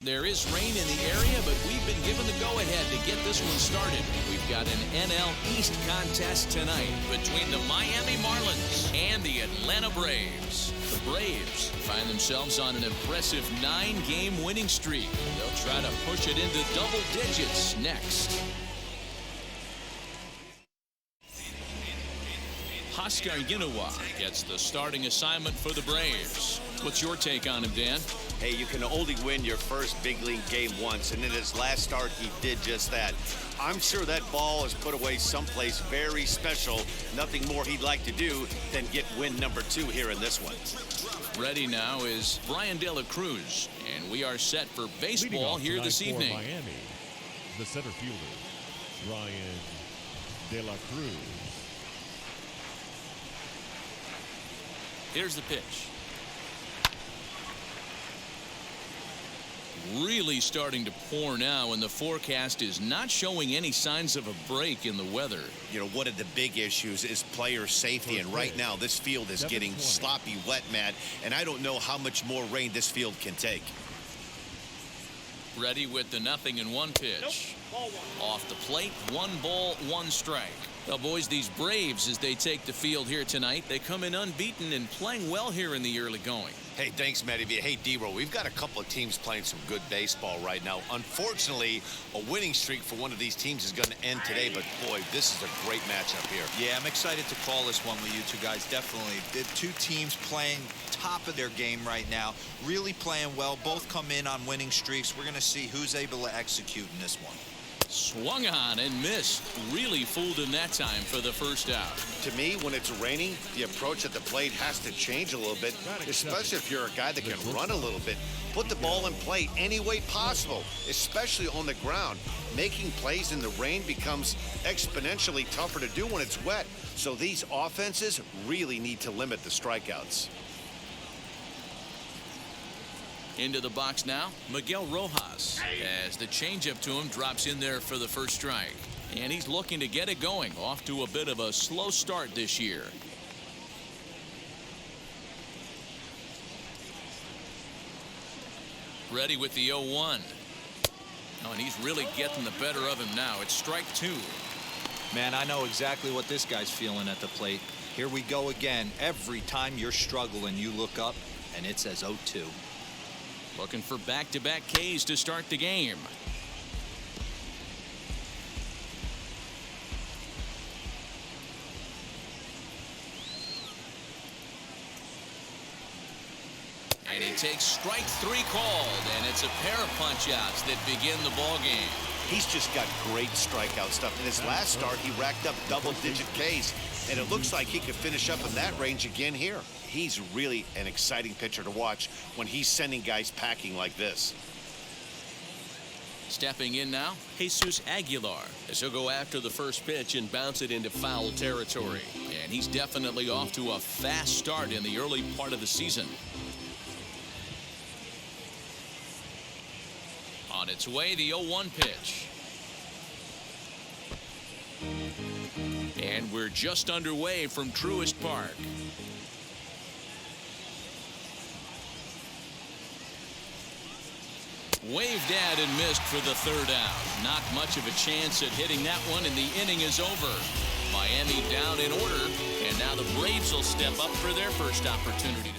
There is rain in the area, but we've been given the go-ahead to get this one started. We've got an NL East contest tonight between the Miami Marlins and the Atlanta Braves. The Braves find themselves on an impressive 9-game winning streak. They'll try to push it into double digits next. Oscar Yinua gets the starting assignment for the Braves. What's your take on him, Dan? Hey, you can only win your first big league game once, and in his last start, he did just that. I'm sure that ball is put away someplace very special. Nothing more he'd like to do than get win number 2 here in this one. Ready now is Brian De La Cruz, and we are set for baseball here this evening. Miami, the center fielder, Brian De La Cruz. Here's the pitch. Really starting to pour now, and the forecast is not showing any signs of a break in the weather. You know, one of the big issues is player safety, and right now this field is getting sloppy wet, Matt, and I don't know how much more rain this field can take. Ready with the 0-1 pitch. Nope. Off the plate, 1 ball, 1 strike. Well, boys, these Braves, as they take the field here tonight, they come in unbeaten and playing well here in the early going. Hey, thanks, Matty. Hey, D-Roll, we've got a couple of teams playing some good baseball right now. Unfortunately, a winning streak for one of these teams is going to end today, but boy, this is a great matchup here. Yeah, I'm excited to call this one with you two guys, definitely. The two teams playing top of their game right now, really playing well, both come in on winning streaks. We're going to see who's able to execute in this one. Swung on and missed. Really fooled him that time for the first out. To me, when it's raining, the approach at the plate has to change a little bit, especially if you're a guy that can run a little bit. Put the ball in play any way possible, especially on the ground. Making plays in the rain becomes exponentially tougher to do when it's wet. So these offenses really need to limit the strikeouts. Into the box now, Miguel Rojas, as the changeup to him drops in there for the first strike. And he's looking to get it going, off to a bit of a slow start this year. Ready with the 0-1. Oh, and he's really getting the better of him now. It's strike 2. Man, I know exactly what this guy's feeling at the plate. Here we go again. Every time you're struggling, you look up, and it says 0-2. Looking for back-to-back Ks to start the game. And he takes strike 3 called, and it's a pair of punch-outs that begin the ball game. He's just got great strikeout stuff. In his last start, he racked up double-digit Ks, and it looks like he could finish up in that range again here. He's really an exciting pitcher to watch when he's sending guys packing like this. Stepping in now, Jesus Aguilar, as he'll go after the first pitch and bounce it into foul territory. And he's definitely off to a fast start in the early part of the season. On its way, the 0-1 pitch. And we're just underway from Truist Park. Waved at and missed for the 3rd out. Not much of a chance at hitting that one, and the inning is over. Miami down in order, and now the Braves will step up for their first opportunity.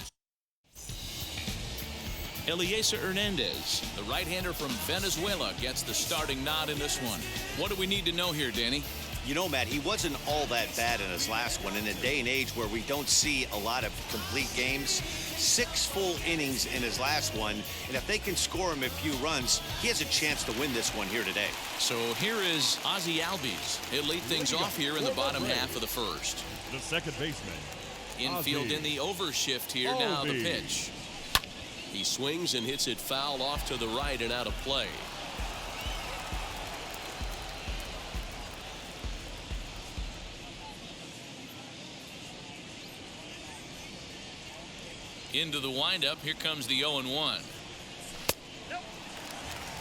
Eliezer Hernandez, the right-hander from Venezuela, gets the starting nod in this one. What do we need to know here, Danny? You know, Matt, he wasn't all that bad in his last one. In a day and age where we don't see a lot of complete games, 6 full innings in his last one, and if they can score him a few runs, he has a chance to win this one here today. So here is Ozzie Albies. He'll lead things off here in the bottom half of the first. The second baseman. Infield in the overshift here. Now the pitch. He swings and hits it foul off to the right and out of play. Into the windup. Here comes the 0-1.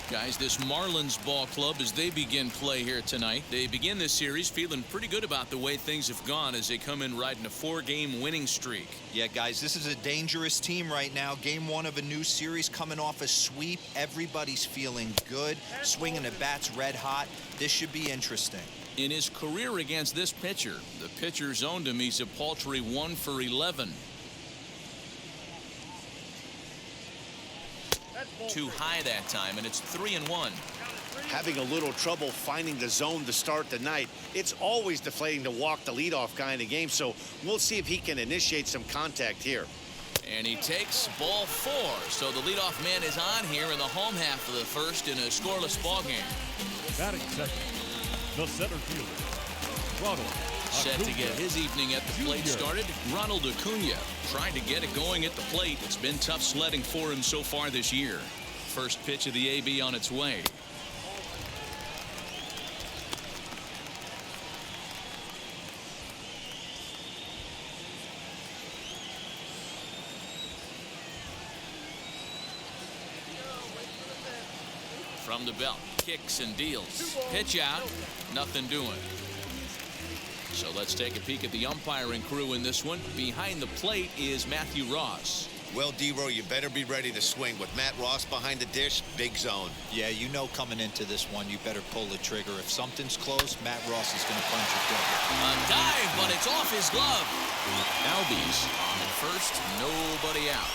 Guys, this Marlins ball club, as they begin play here tonight, they begin this series feeling pretty good about the way things have gone as they come in riding a 4-game winning streak. Yeah, guys, this is a dangerous team right now. Game 1 of a new series, coming off a sweep. Everybody's feeling good, swinging the bats red hot. This should be interesting. In his career against this pitcher, the pitcher's owned him. He's a paltry 1 for 11. Too high that time, and it's 3-1. Having a little trouble finding the zone to start the night. It's always deflating to walk the leadoff guy in the game, so we'll see if he can initiate some contact here. And he takes ball 4, so the leadoff man is on here in the home half of the first in a scoreless ball game. Batting second, the center fielder, Ronald Set Acuna. to get his evening at the plate started, Ronald Acuna trying to get it going at the plate. It's been tough sledding for him so far this year. First pitch of the AB on its way. From the belt, kicks and deals. Pitch out, nothing doing. So let's take a peek at the umpiring crew in this one. Behind the plate is Matthew Ross. Well, D-Row, you better be ready to swing. With Matt Ross behind the dish, big zone. Yeah, you know coming into this one, you better pull the trigger. If something's close, Matt Ross is going to punch it quick. A dive, but it's off his glove. Albies on at first, nobody out.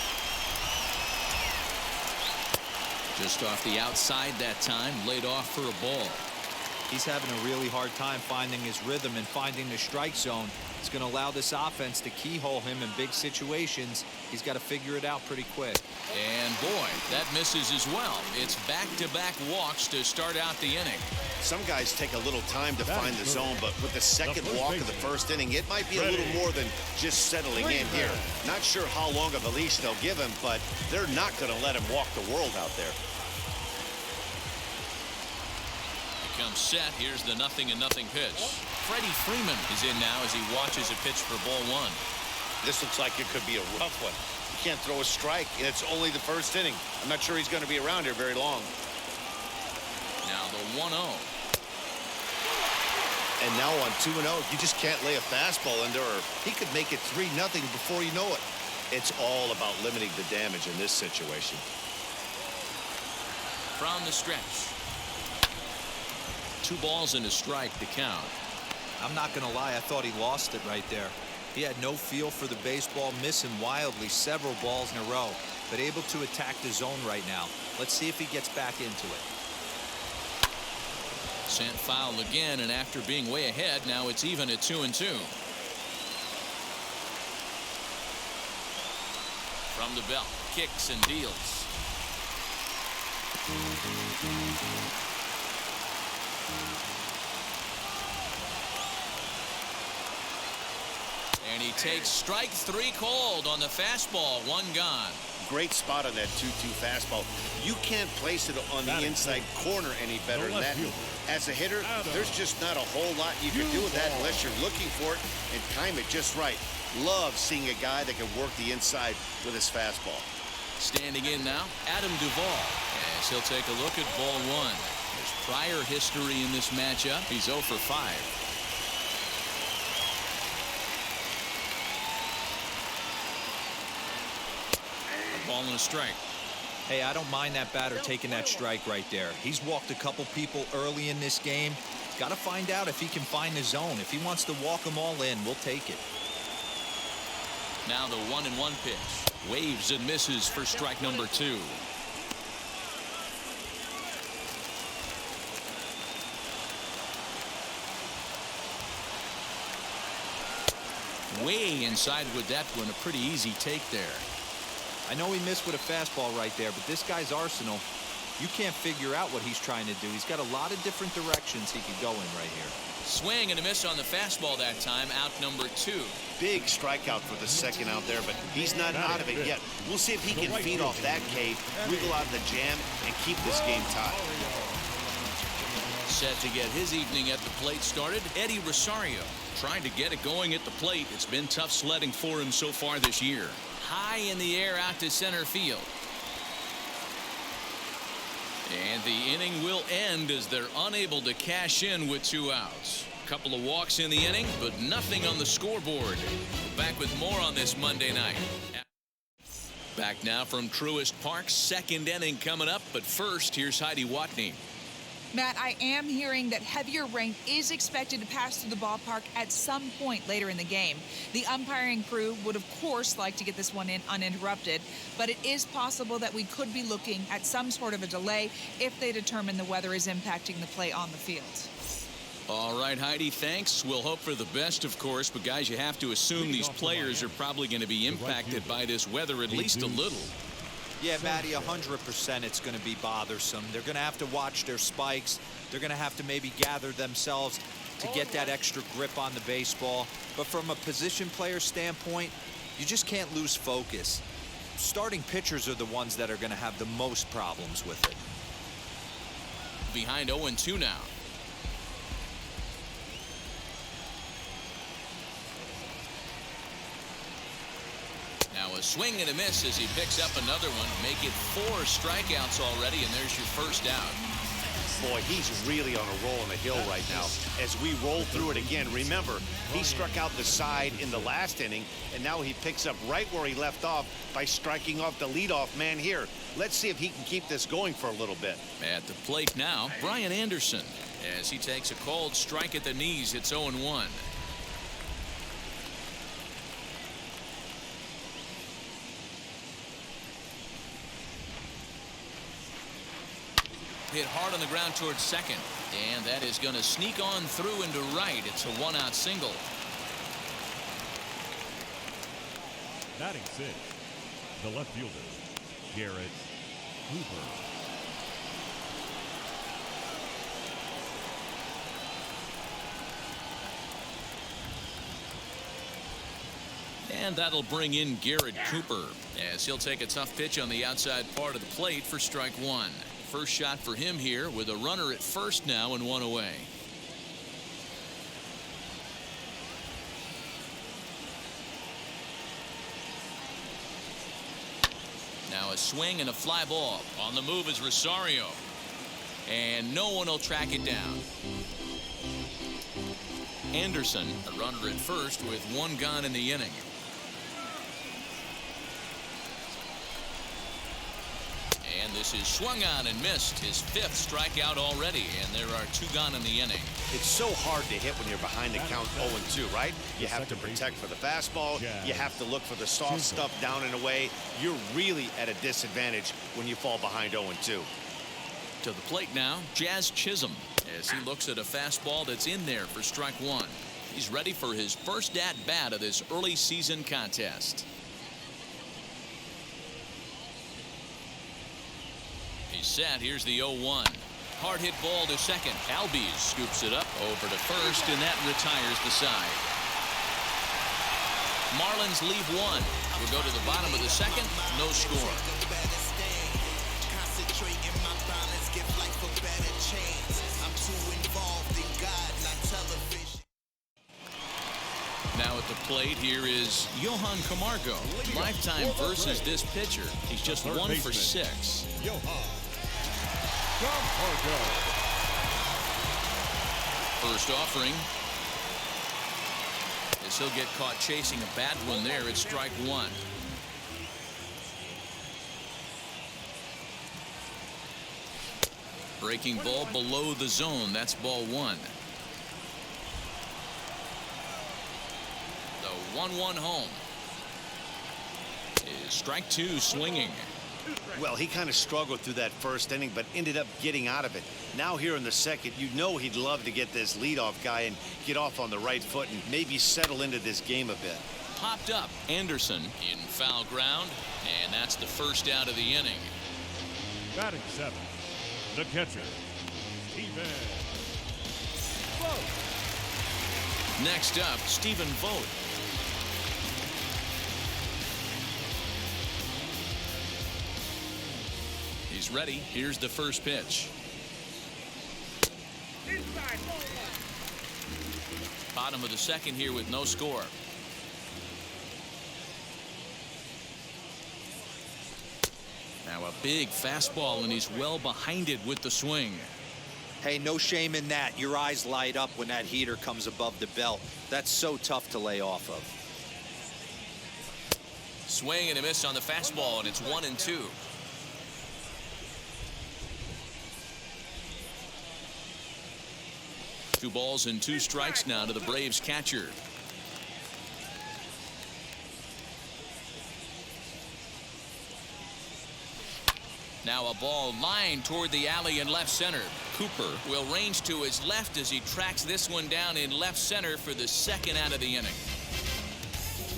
Just off the outside that time, laid off for a ball. He's having a really hard time finding his rhythm and finding the strike zone. It's going to allow this offense to keyhole him in big situations. He's got to figure it out pretty quick. And boy, that misses as well. It's back-to-back walks to start out the inning. Some guys take a little time to find the zone, but with the second walk of the first inning, it might be a little more than just settling in here. Not sure how long of a leash they'll give him, but they're not going to let him walk the world out there. Comes set. Here's the 0-0 pitch. Freddie Freeman is in now as he watches a pitch for ball 1. This looks like it could be a rough one. You can't throw a strike, and it's only the first inning. I'm not sure he's going to be around here very long. Now the 1-0. And now on 2-0, you just can't lay a fastball in there, or he could make it 3-0 before you know it. It's all about limiting the damage in this situation. From the stretch. 2 balls and a strike to count. I'm not going to lie, I thought he lost it right there. He had no feel for the baseball, missing wildly several balls in a row, but able to attack the zone right now. Let's see if he gets back into it. Sent foul again, and after being way ahead, now it's even at 2-2. From the belt, kicks and deals. And he takes strike 3 called on the fastball. 1 gone. Great spot on that 2-2 fastball. You can't place it on the inside corner any better than that. As a hitter, there's just not a whole lot you can do with that unless you're looking for it and time it just right. Love seeing a guy that can work the inside with his fastball. Standing in now, Adam Duvall. As he'll take a look at ball 1. There's prior history in this matchup. He's 0 for 5. Ball and a strike. Hey, I don't mind that batter taking that strike right there. He's walked a couple people early in this game. Got to find out if he can find the zone. If he wants to walk them all in, we'll take it. Now the 1-1 pitch. Waves and misses for strike number 2. Way inside with that one. A pretty easy take there. I know he missed with a fastball right there, but this guy's arsenal, you can't figure out what he's trying to do. He's got a lot of different directions he could go in right here. Swing and a miss on the fastball that time. Out number 2. Big strikeout for the second out there, but he's not out of it yet. We'll see if he can feed off that K, wiggle out of the jam, and keep this game tied. Set to get his evening at the plate started, Eddie Rosario. Trying to get it going at the plate. It's been tough sledding for him so far this year. High in the air out to center field. And the inning will end as they're unable to cash in with 2 outs. Couple of walks in the inning, but nothing on the scoreboard. Back with more on this Monday night. Back now from Truist Park, second inning coming up, but first, here's Heidi Watney. Matt, I am hearing that heavier rain is expected to pass through the ballpark at some point later in the game. The umpiring crew would, of course, like to get this one in uninterrupted, but it is possible that we could be looking at some sort of a delay if they determine the weather is impacting the play on the field. All right, Heidi, thanks. We'll hope for the best, of course, but guys, you have to assume these players are probably going to be impacted by this weather at least a little. Yeah, Matty, 100% it's going to be bothersome. They're going to have to watch their spikes. They're going to have to maybe gather themselves to get that extra grip on the baseball. But from a position player standpoint, you just can't lose focus. Starting pitchers are the ones that are going to have the most problems with it. Behind 0-2 now. Now a swing and a miss as he picks up another one. Make it 4 strikeouts already, and there's your first out. Boy, he's really on a roll on the hill right now. As we roll through it again, remember, he struck out the side in the last inning, and now he picks up right where he left off by striking off the leadoff man here. Let's see if he can keep this going for a little bit. At the plate now, Brian Anderson, as he takes a cold strike at the knees. It's 0-1. Hit hard on the ground towards second, and that is going to sneak on through into right. It's a 1-out single. Batting 6, the left fielder, Garrett Cooper. And that'll bring in Garrett Cooper, as he'll take a tough pitch on the outside part of the plate for strike 1. First shot for him here with a runner at first now and 1 away. Now a swing and a fly ball. On the move is Rosario. And no one will track it down. Anderson, a runner at first with 1 gone in the inning. And this is swung on and missed, his 5th strikeout already, and there are 2 gone in the inning. It's so hard to hit when you're behind the count 0-2, right? You have to protect for the fastball. You have to look for the soft stuff down and away. You're really at a disadvantage when you fall behind 0-2. To the plate now, Jazz Chisholm, as he looks at a fastball that's in there for strike 1. He's ready for his first at-bat of this early season contest. He's set. Here's the 0-1. Hard hit ball to second. Albies scoops it up over to first, and that retires the side. Marlins leave 1. We'll go to the bottom of the second. No score. Now at the plate, here is Johan Camargo. Lifetime versus this pitcher. He's just 1 for 6. Johan Camargo. First offering. As he'll get caught chasing a bad one there, it's strike 1. Breaking ball below the zone. That's ball 1. The 1-1 home. Is strike 2 swinging. Well, he kind of struggled through that first inning, but ended up getting out of it. Now here in the second, you know he'd love to get this leadoff guy and get off on the right foot and maybe settle into this game a bit. Popped up. Anderson in foul ground, and that's the first out of the inning. Batting 7, the catcher, Stephen Vogt. Next up, Stephen Vogt. He's ready. Here's the first pitch. Bottom of the second here with no score. Now a big fastball, and he's well behind it with the swing. Hey, no shame in that. Your eyes light up when that heater comes above the belt. That's so tough to lay off of. Swing and a miss on the fastball, and it's 1-2. Two balls and two strikes now to the Braves catcher. Now a ball lined toward the alley in left center. Cooper will range to his left as he tracks this one down in left center for the second out of the inning.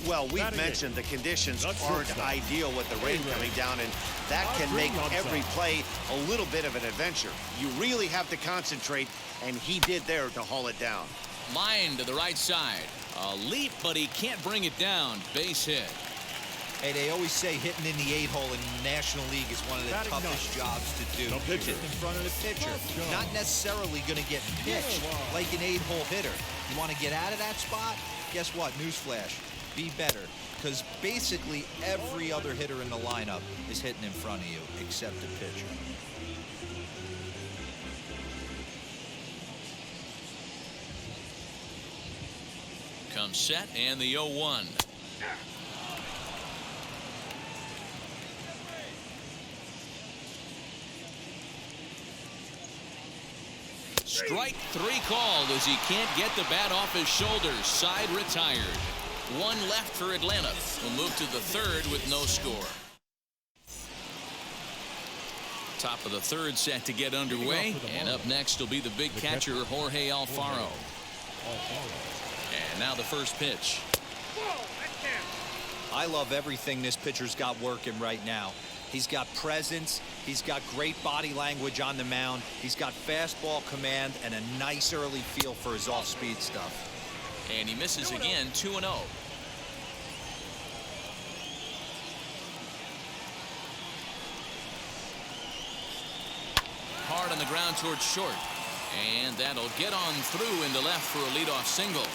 Well, we've mentioned the conditions aren't ideal with the rain coming down, and that can make every play a little bit of an adventure. You really have to concentrate, and he did there to haul it down. Line to the right side. A leap, but he can't bring it down. Base hit. Hey, they always say hitting in the 8-hole in the National League is one of the toughest jobs to do. Hit in front of the pitcher. Not necessarily going to get pitched like an 8-hole hitter. You want to get out of that spot? Guess what? Newsflash. Be better, because basically every other hitter in the lineup is hitting in front of you except the pitcher. Comes set, and the 0-1. Strike three called as he can't get the bat off his shoulders. Side retired. One left for Atlanta. We'll move to the third with no score. Top of the third set to get underway. And up next will be the big catcher, Jorge Alfaro. And now the first pitch. I love everything this pitcher's got working right now. He's got presence. He's got great body language on the mound. He's got fastball command and a nice early feel for his off-speed stuff. And he misses again, 2-0. Hard on the ground towards short. And that'll get on through into left for a leadoff single.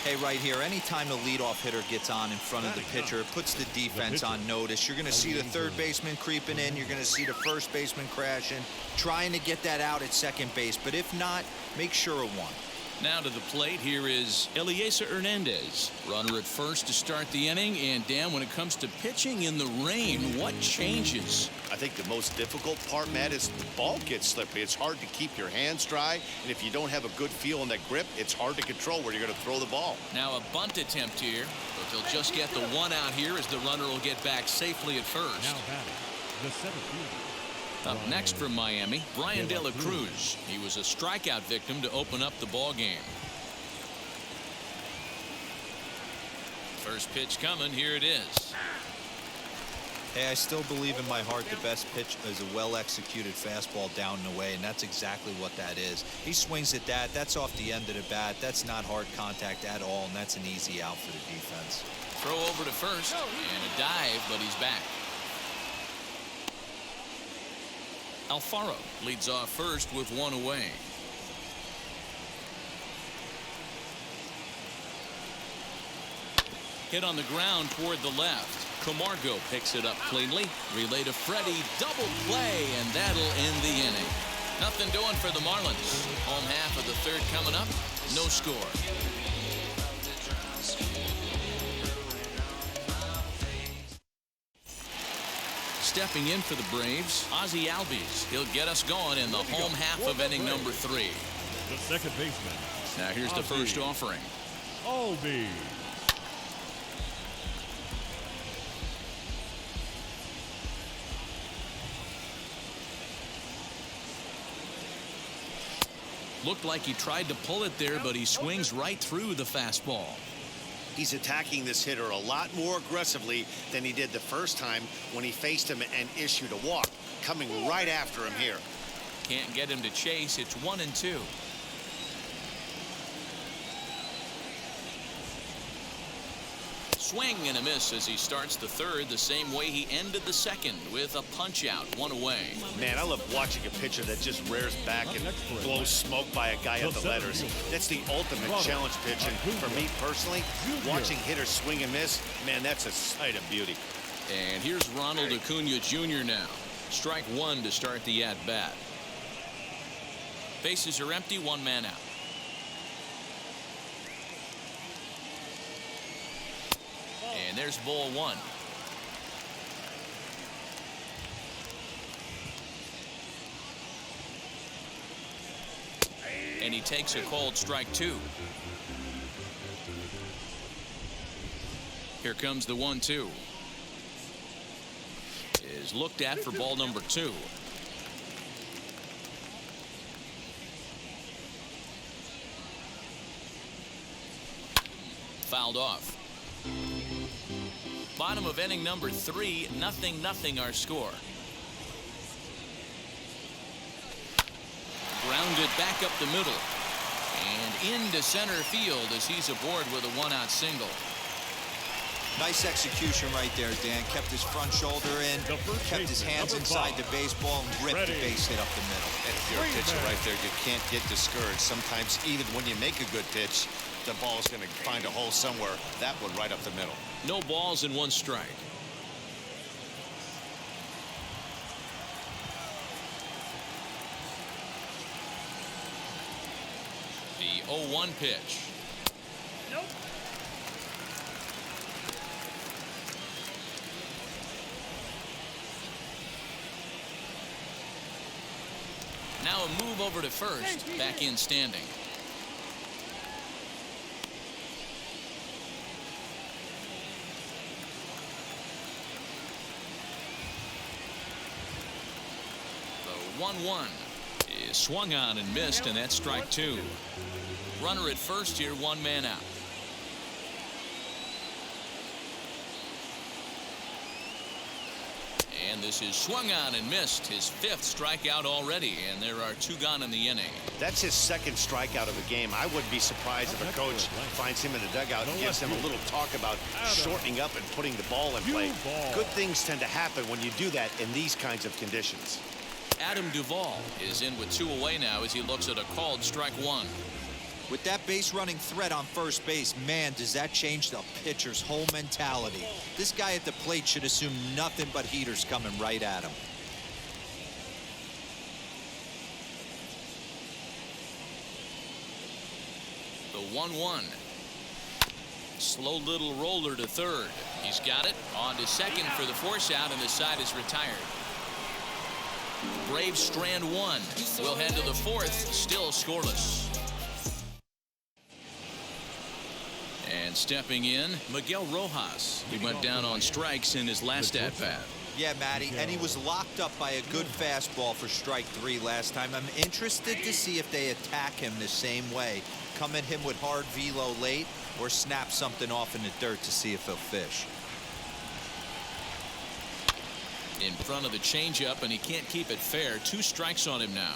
Hey, right here, anytime the leadoff hitter gets on in front of the pitcher, it puts the defense on notice. You're going to see the third baseman creeping in. You're going to see the first baseman crashing, trying to get that out at second base. But if not, make sure of one. Now to the plate, here is Eliezer Hernandez. Runner at first to start the inning. And Dan, when it comes to pitching in the rain, what changes? I think the most difficult part, Matt, is the ball gets slippery. It's hard to keep your hands dry, and if you don't have a good feel on that grip, it's hard to control where you're going to throw the ball. Now a bunt attempt here, but they'll just get the one out here as the runner will get back safely at first. Now batting, the center fielder. Up next from Miami, Brian De La Cruz. He was a strikeout victim to open up the ball game. First pitch coming. Here it is. Hey, I still believe in my heart the best pitch is a well-executed fastball down and away, and that's exactly what that is. He swings at that. That's off the end of the bat. That's not hard contact at all, and that's an easy out for the defense. Throw over to first, and a dive, but he's back. Alfaro leads off first with one away. Hit on the ground toward the left. Camargo picks it up cleanly. Relay to Freddie. Double play, and that'll end the inning. Nothing doing for the Marlins. Home half of the third coming up. No score. Stepping in for the Braves, Ozzie Albies. He'll get us going in the home half of inning number 3. The second baseman. Now here's the first offering. Albies. Looked like he tried to pull it there, but he swings right through the fastball. He's attacking this hitter a lot more aggressively than he did the first time when he faced him and issued a walk. Coming right after him here. Can't get him to chase. It's 1-2. Swing and a miss as he starts the third the same way he ended the second with a punch out, one away. Man, I love watching a pitcher that just rears back and blows smoke by a guy at the letters. That's the ultimate challenge pitch, and for me personally, watching hitters swing and miss, man, that's a sight of beauty. And here's Ronald Acuna Jr. now. Strike one to start the at-bat. Bases are empty, one man out. And there's ball one. And he takes a cold strike two. Here comes the 1-2. Is looked at for ball number two. Fouled off. Bottom of inning number 3, 0-0 our score. Grounded back up the middle and into center field as he's aboard with a 1-out single. Nice execution right there, Dan. Kept his front shoulder in, kept his hands inside the baseball, and ripped the base hit up the middle. And if you're a pitcher right there, you can't get discouraged. Sometimes even when you make a good pitch, the ball's going to find a hole somewhere. That one right up the middle. No balls and 1 strike. The 0-1 pitch. Nope. Now a move over to first. Back in standing. The 1-1 is swung on and missed, and that's strike 2. Runner at first here, 1 man out. And this is swung on and missed, his 5th strikeout already, and there are 2 gone in the inning. That's his 2nd strikeout of the game. I wouldn't be surprised if a coach finds him in the dugout and gives him a little talk about shortening up and putting the ball in play. Good things tend to happen when you do that in these kinds of conditions. Adam Duvall is in with 2 away now as he looks at a called strike 1. With that base running threat on first base, man, does that change the pitcher's whole mentality. This guy at the plate should assume nothing but heaters coming right at him. The 1-1. Slow little roller to third. He's got it. On to second for the force out, and the side is retired. Braves strand 1. We'll head to the 4th, still scoreless. And stepping in, Miguel Rojas. He went down on strikes in his last at-bat. Yeah, Matty, and he was locked up by a good fastball for strike 3 last time. I'm interested to see if they attack him the same way. Come at him with hard velo late or snap something off in the dirt to see if he'll fish. In front of the changeup, and he can't keep it fair. 2 strikes on him now.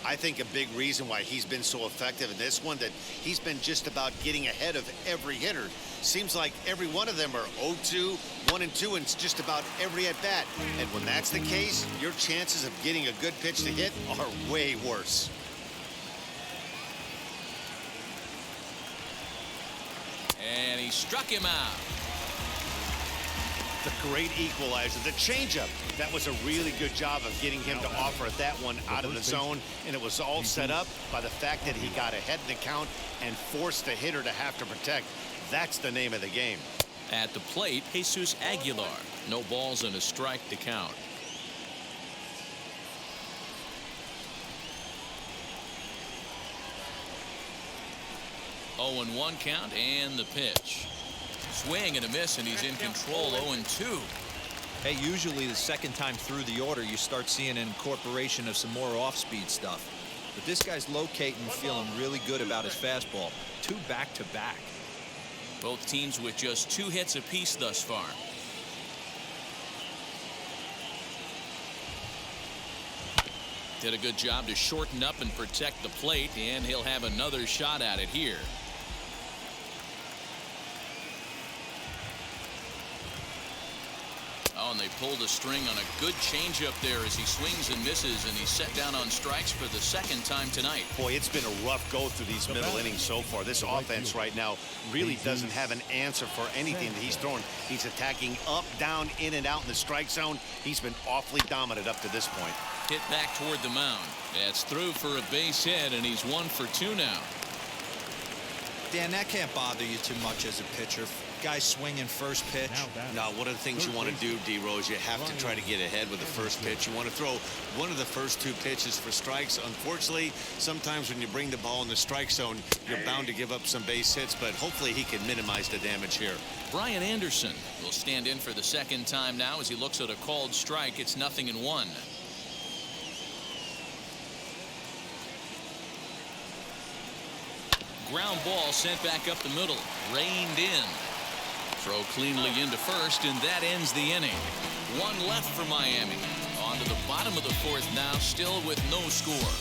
I think a big reason why he's been so effective in this one, that he's been just about getting ahead of every hitter. Seems like every one of them are 0-2, 1-2, and it's just about every at-bat. And when that's the case, your chances of getting a good pitch to hit are way worse. And he struck him out. The great equalizer, the changeup. That was a really good job of getting him to offer that one out of the zone, and it was all set up by the fact that he got ahead in the count and forced the hitter to have to protect. That's the name of the game. At the plate, Jesus Aguilar. No balls and a strike to count. Oh, and 1 count, and the pitch. Swing and a miss, and he's in control. 0-2. Hey, usually the second time through the order, you start seeing an incorporation of some more off-speed stuff. But this guy's locating and feeling really good about his fastball. 2 back-to-back. Both teams with just 2 hits apiece thus far. Did a good job to shorten up and protect the plate, and he'll have another shot at it here. Oh, and they pulled a string on a good changeup there as he swings and misses, and he's set down on strikes for the second time tonight. Boy, it's been a rough go through these middle innings so far. This offense right now really doesn't have an answer for anything that he's throwing. He's attacking up, down, in, and out in the strike zone. He's been awfully dominant up to this point. Hit back toward the mound. That's through for a base hit, and he's 1 for 2 now. Dan, that can't bother you too much as a pitcher. Guy swinging first pitch. Now, one of the things you want to do, D-Rose, you have to try to get ahead with the first pitch. You want to throw one of the first 2 pitches for strikes. Unfortunately, sometimes when you bring the ball in the strike zone, you're bound to give up some base hits, but hopefully he can minimize the damage here. Brian Anderson will stand in for the second time now as he looks at a called strike. It's 0-1. Ground ball sent back up the middle. Reined in. Throw cleanly into first, and that ends the inning. 1 left for Miami. On to the bottom of the 4th now, still with no score.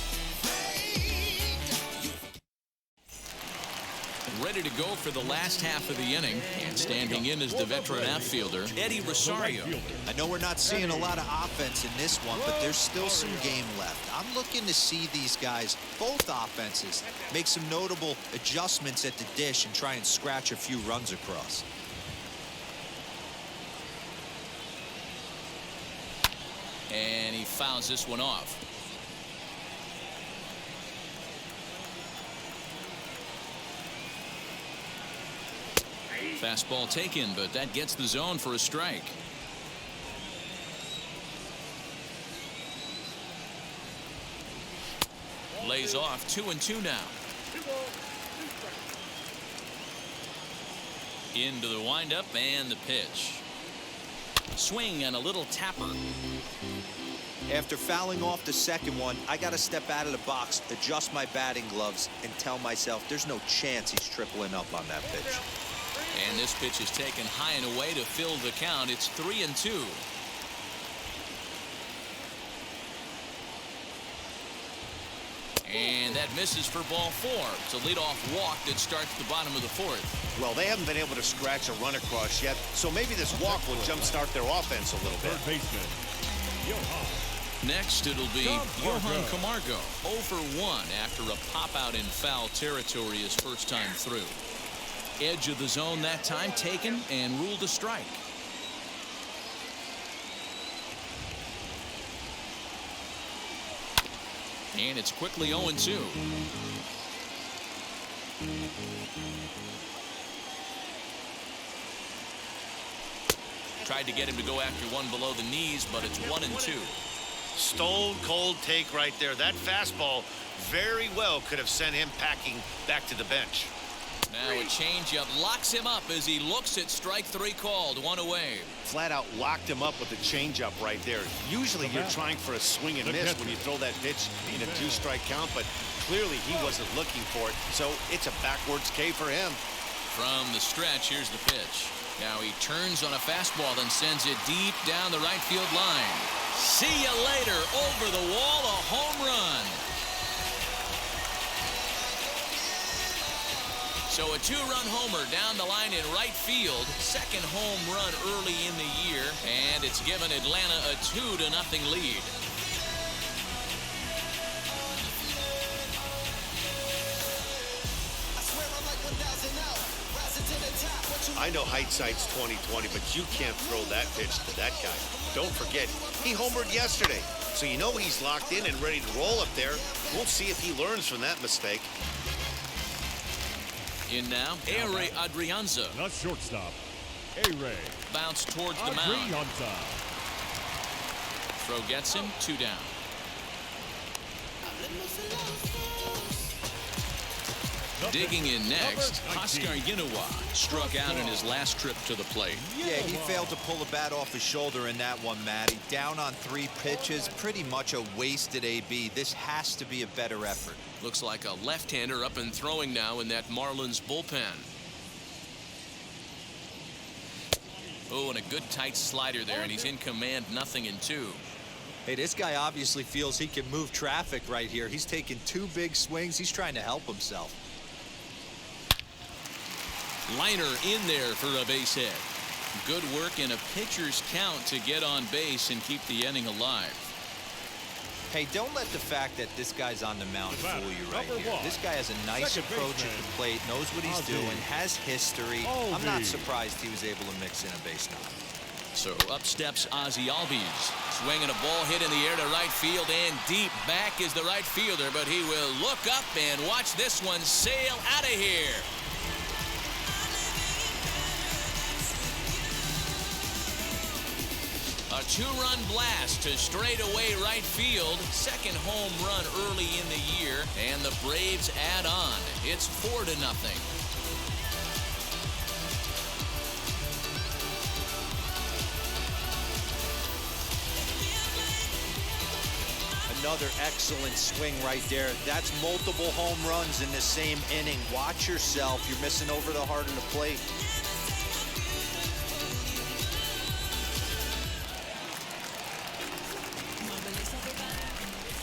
Ready to go for the last half of the inning, and standing in is the veteran outfielder, Eddie Rosario. I know we're not seeing a lot of offense in this one, but there's still some game left. I'm looking to see these guys, both offenses, make some notable adjustments at the dish and try and scratch a few runs across. And he fouls this one off. Fastball taken, but that gets the zone for a strike. Lays off 2-2 now. Into the windup and the pitch. Swing and a little tapper. After fouling off the second one, I got to step out of the box, adjust my batting gloves, and tell myself there's no chance he's tripling up on that pitch. And this pitch is taken high and away to fill the count. It's 3-2. And that misses for ball 4. It's a leadoff walk that starts the bottom of the 4th. Well, they haven't been able to scratch a run across yet, so maybe this walk will jumpstart their offense a little bit. Third baseman, Johan. Next, it'll be Johan Camargo, 0 for 1 after a pop-out in foul territory his first time through. Edge of the zone that time taken and ruled a strike. And it's quickly 0-2. Tried to get him to go after one below the knees, but it's 1-2. Stone cold take right there. That fastball very well could have sent him packing back to the bench. Now a changeup locks him up as he looks at strike 3 called. 1 away. Flat out locked him up with the changeup right there. Usually you're trying for a swing and miss when you throw that pitch in a 2-strike count, but clearly he wasn't looking for it, so it's a backwards K for him. From the stretch, here's the pitch. Now he turns on a fastball, then sends it deep down the right field line. See you later. Over the wall, a home run. So a 2-run homer down the line in right field. Second home run early in the year, and it's given Atlanta a 2-0 lead. I know hindsight's 20/20, but you can't throw that pitch to that guy. Don't forget, he homered yesterday, so you know he's locked in and ready to roll up there. We'll see if he learns from that mistake. In now, Ray Adrianza. The shortstop, A-Ray. Bounce towards the mound. Adrianza. Throw gets him, 2 down. Digging in next, Oscar Yinowa struck out in his last trip to the plate. Yeah, he failed to pull the bat off his shoulder in that one, Matty. Down on 3 pitches, pretty much a wasted AB. This has to be a better effort. Looks like a left-hander up and throwing now in that Marlins bullpen. Oh, and a good tight slider there, and he's in command, 0-2. Hey, this guy obviously feels he can move traffic right here. He's taking 2 big swings. He's trying to help himself. Liner in there for a base hit. Good work in a pitcher's count to get on base and keep the inning alive. Hey, don't let the fact that this guy's on the mound fool you right here. This guy has a nice approach at the plate, knows what he's doing, has history. I'm not surprised he was able to mix in a base knock. So up steps Ozzy Albies, swinging a ball hit in the air to right field, and deep back is the right fielder, but he will look up and watch this one sail out of here. A two-run blast to straightaway right field. Second home run early in the year, and the Braves add on. It's 4-0. Another excellent swing right there. That's multiple home runs in the same inning. Watch yourself. You're missing over the heart of the plate.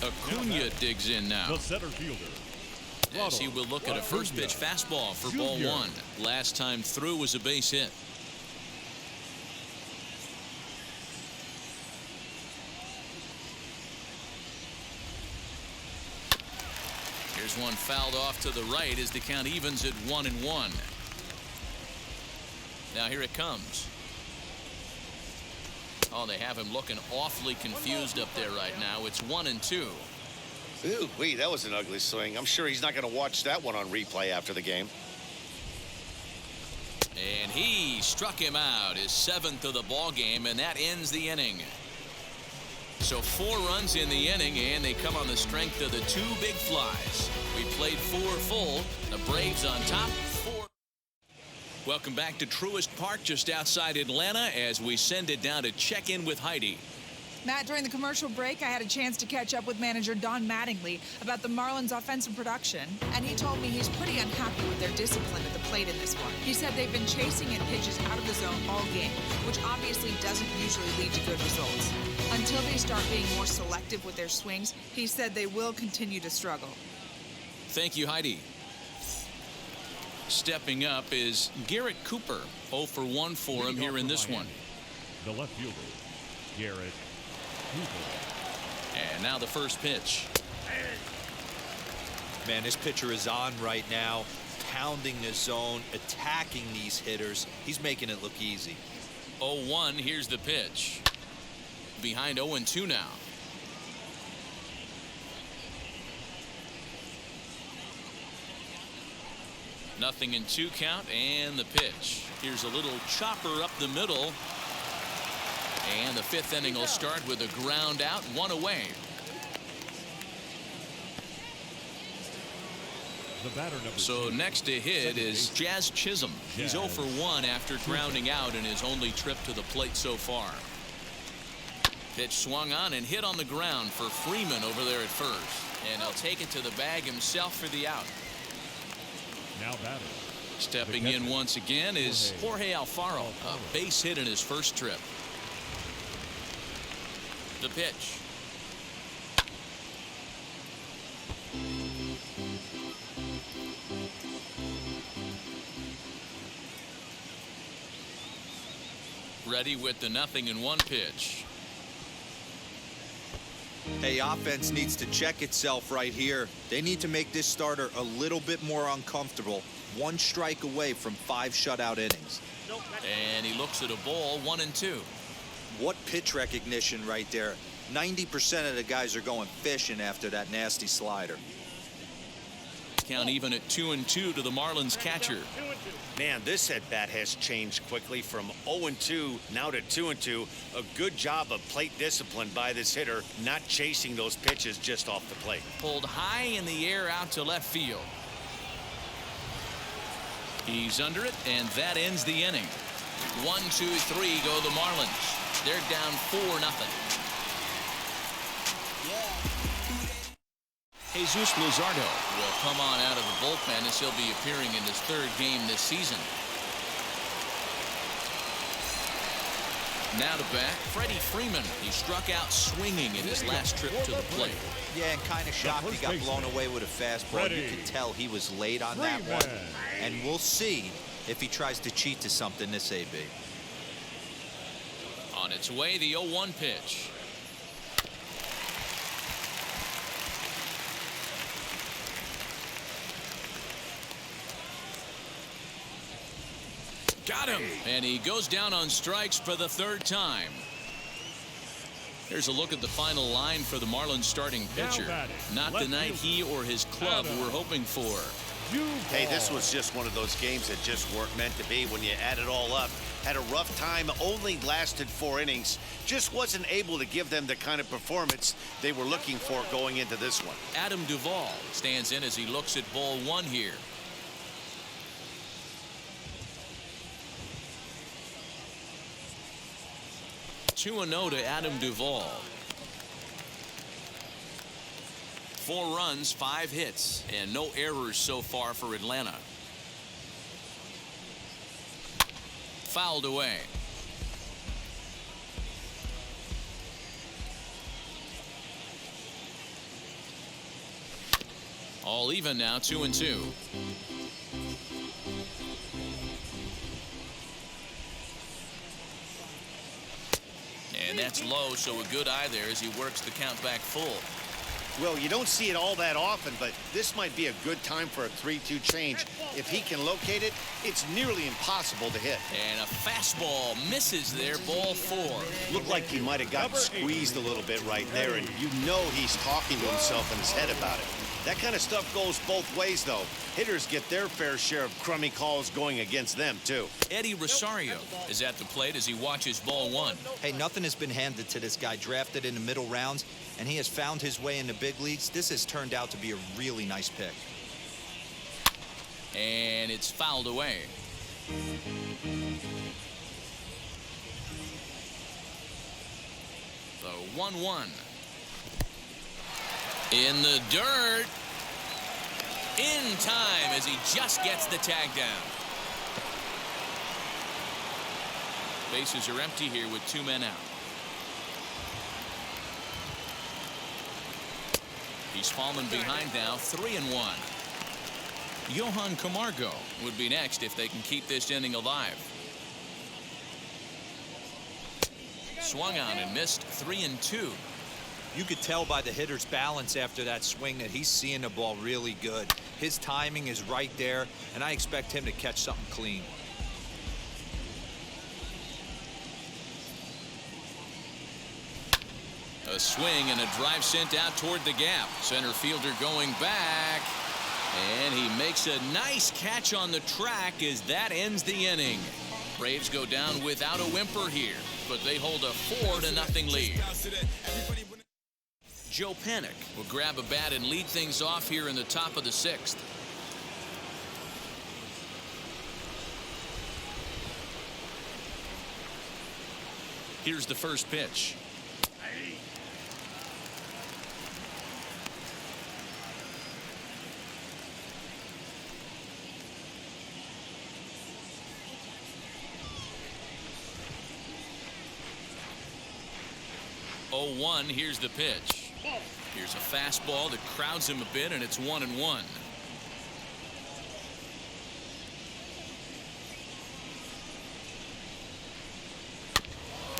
Acuna digs in now. The center fielder. As he will look at a first pitch fastball for ball one. Last time through was a base hit. Here's one fouled off to the right as the count evens at 1-1. Now here it comes. Oh, they have him looking awfully confused up there right now. It's 1-2. Ooh, wee, that was an ugly swing. I'm sure he's not going to watch that one on replay after the game. And he struck him out, his 7th of the ball game, and that ends the inning. So 4 runs in the inning, and they come on the strength of the 2 big flies. We played 4 full. The Braves on top, 4. Welcome back to Truist Park, just outside Atlanta, as we send it down to check in with Heidi. Matt, during the commercial break, I had a chance to catch up with manager Don Mattingly about the Marlins' offensive production, and he told me he's pretty unhappy with their discipline at the plate in this one. He said they've been chasing in pitches out of the zone all game, which obviously doesn't usually lead to good results. Until they start being more selective with their swings, he said they will continue to struggle. Thank you, Heidi. Stepping up is Garrett Cooper. 0 for 1 for him here in this one. The left fielder, Garrett Cooper. And now the first pitch. Man, this pitcher is on right now, pounding the zone, attacking these hitters. He's making it look easy. 0-1, here's the pitch. Behind 0-2 now. Nothing in 2 count, and the pitch. Here's a little chopper up the middle. And the 5th inning will start with a ground out, 1 away. The batter number So 2. next to hit is Jazz Chisholm. He's 0 for 1 after grounding out in his only trip to the plate so far. Pitch swung on and hit on the ground for Freeman over there at first. And he'll take it to the bag himself for the out. Now batting. Stepping in once again is Jorge Alfaro, a base hit in his first trip. The pitch. Ready with the 0-1 pitch. Hey, offense needs to check itself right here. They need to make this starter a little bit more uncomfortable. 1 strike away from 5 shutout innings. And he looks at a ball, 1-2. What pitch recognition right there. 90% of the guys are going fishing after that nasty slider. Count even at 2-2 to the Marlins catcher. Man, this at-bat has changed quickly from 0-2 now to 2-2. A good job of plate discipline by this hitter, not chasing those pitches just off the plate. Pulled high in the air out to left field. He's under it, and that ends the inning. 1, 2, 3 go the Marlins. They're down 4-0. Jesus Luzardo will come on out of the bullpen as he'll be appearing in his 3rd game this season. Now to bat, Freddie Freeman. He struck out swinging in his last trip to the plate. Yeah, and kind of shocked he got blown away with a fastball. You could tell he was late on that one. And we'll see if he tries to cheat to something this AB. On its way, the 0-1 pitch. Got him. And he goes down on strikes for the third time. Here's a look at the final line for the Marlins starting pitcher. Not the night he or his club were hoping for. Hey, this was just one of those games that just weren't meant to be when you add it all up. Had a rough time, only lasted 4 innings. Just wasn't able to give them the kind of performance they were looking for going into this one. Adam Duvall stands in as he looks at ball 1 here. Two and 0 to Adam Duvall. 4 runs, 5 hits, and no errors so far for Atlanta. Fouled away. All even now, 2-2. And that's low, so a good eye there as he works the count back full. Well, you don't see it all that often, but this might be a good time for a 3-2 change. If he can locate it, it's nearly impossible to hit. And a fastball misses there, ball 4. Looked like he might have gotten squeezed a little bit right there, and you know he's talking to himself in his head about it. That kind of stuff goes both ways, though. Hitters get their fair share of crummy calls going against them, too. Eddie Rosario is at the plate as he watches ball 1. Hey, nothing has been handed to this guy. Drafted in the middle rounds, and he has found his way in the big leagues. This has turned out to be a really nice pick. And it's fouled away. The 1-1. In the dirt. In time as he just gets the tag down. Bases are empty here with 2 men out. He's fallen behind now, 3-1. Johan Camargo would be next if they can keep this inning alive. Swung on and missed, 3-2. You could tell by the hitter's balance after that swing that he's seeing the ball really good. His timing is right there, and I expect him to catch something clean. A swing and a drive sent out toward the gap. Center fielder going back. And he makes a nice catch on the track as that ends the inning. Braves go down without a whimper here, but they hold a 4-0 lead. Joe Panik will grab a bat and lead things off here in the top of the 6th. Here's the first pitch. Oh, 1, here's the pitch. Here's a fastball that crowds him a bit, and it's 1-1.